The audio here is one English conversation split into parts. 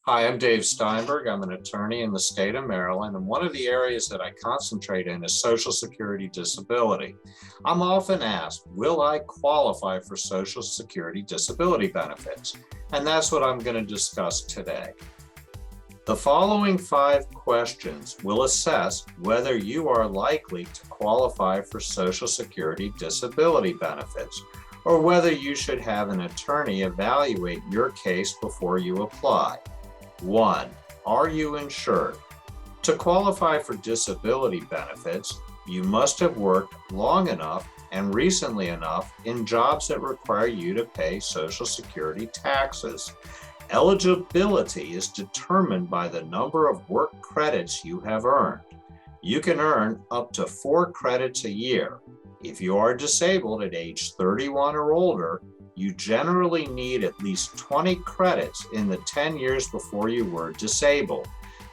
Hi, I'm Dave Steinberg. I'm an attorney in the state of Maryland, and one of the areas that I concentrate in is Social Security disability. I'm often asked, will I qualify for Social Security disability benefits? And that's what I'm going to discuss today. The following 5 questions will assess whether you are likely to qualify for Social Security disability benefits, or whether you should have an attorney evaluate your case before you apply. 1. Are you insured? To qualify for disability benefits, you must have worked long enough and recently enough in jobs that require you to pay Social Security taxes. Eligibility is determined by the number of work credits you have earned. You can earn up to 4 credits a year. If you are disabled at age 31 or older, you generally need at least 20 credits in the 10 years before you were disabled.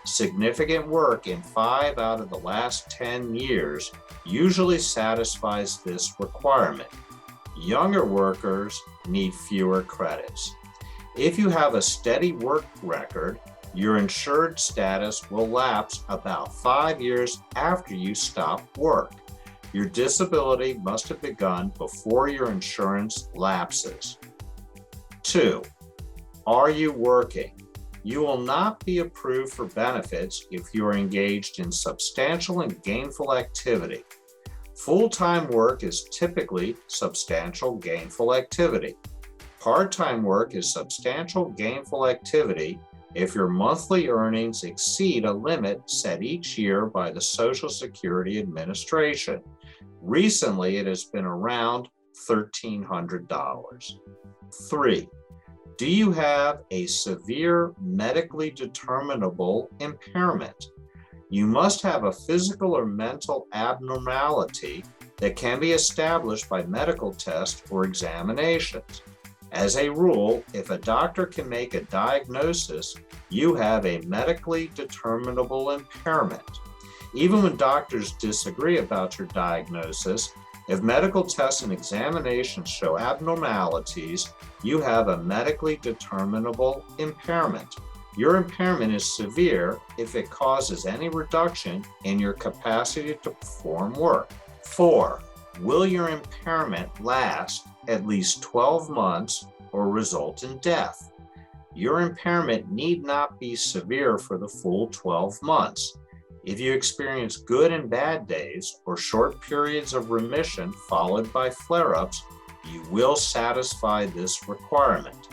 Significant work in 5 out of the last 10 years usually satisfies this requirement. Younger workers need fewer credits. If you have a steady work record, your insured status will lapse about 5 years after you stop work. Your disability must have begun before your insurance lapses. 2. Are you working? You will not be approved for benefits if you are engaged in substantial and gainful activity. Full-time work is typically substantial gainful activity. Part-time work is substantial gainful activity if your monthly earnings exceed a limit set each year by the Social Security Administration. Recently, it has been around $1,300. 3. Do you have a severe medically determinable impairment? You must have a physical or mental abnormality that can be established by medical tests or examinations. As a rule, if a doctor can make a diagnosis, you have a medically determinable impairment. Even when doctors disagree about your diagnosis, if medical tests and examinations show abnormalities, you have a medically determinable impairment. Your impairment is severe if it causes any reduction in your capacity to perform work. 4. Will your impairment last at least 12 months or result in death? Your impairment need not be severe for the full 12 months. If you experience good and bad days or short periods of remission followed by flare-ups, you will satisfy this requirement.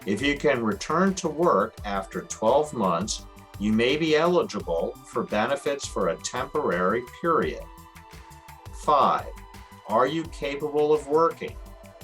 If you can return to work after 12 months, you may be eligible for benefits for a temporary period. 5. Are you capable of working?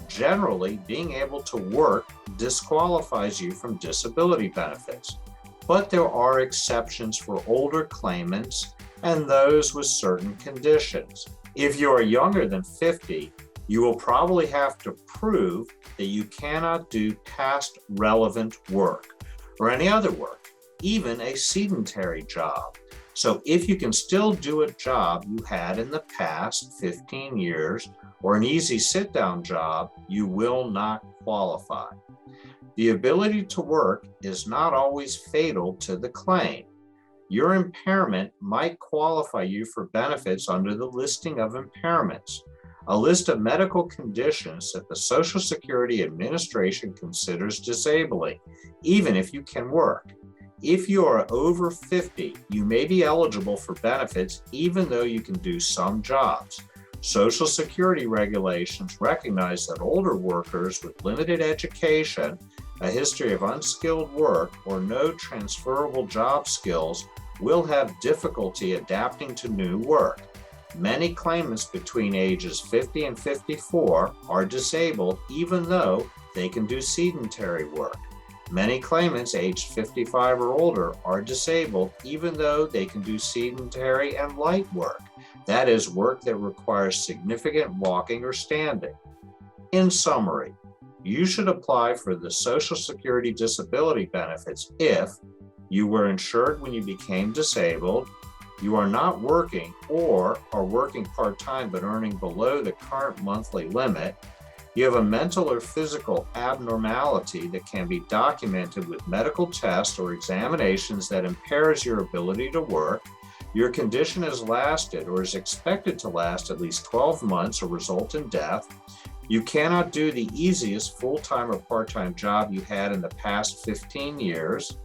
Generally, being able to work disqualifies you from disability benefits, but there are exceptions for older claimants and those with certain conditions. If you are younger than 50, you will probably have to prove that you cannot do past relevant work or any other work, even a sedentary job. So if you can still do a job you had in the past 15 years or an easy sit-down job, you will not qualify. The ability to work is not always fatal to the claim. Your impairment might qualify you for benefits under the listing of impairments, a list of medical conditions that the Social Security Administration considers disabling, even if you can work. If you are over 50, you may be eligible for benefits even though you can do some jobs. Social Security regulations recognize that older workers with limited education, a history of unskilled work, or no transferable job skills will have difficulty adapting to new work. Many claimants between ages 50 and 54 are disabled even though they can do sedentary work. Many claimants aged 55 or older are disabled even though they can do sedentary and light work. That is, work that requires significant walking or standing. In summary, you should apply for the Social Security disability benefits if you were insured when you became disabled, you are not working or are working part-time but earning below the current monthly limit, You have a mental or physical abnormality that can be documented with medical tests or examinations that impairs your ability to work. Your condition has lasted or is expected to last at least 12 months or result in death. You cannot do the easiest full-time or part-time job you had in the past 15 years.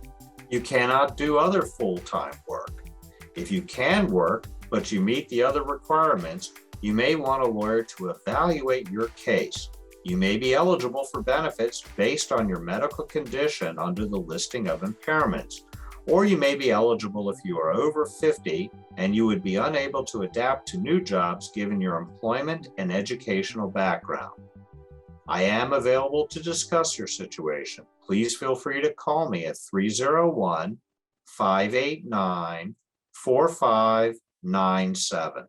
You cannot do other full-time work. If you can work, but you meet the other requirements, you may want a lawyer to evaluate your case. You may be eligible for benefits based on your medical condition under the listing of impairments, or you may be eligible if you are over 50 and you would be unable to adapt to new jobs given your employment and educational background. I am available to discuss your situation. Please feel free to call me at 301-589-4597.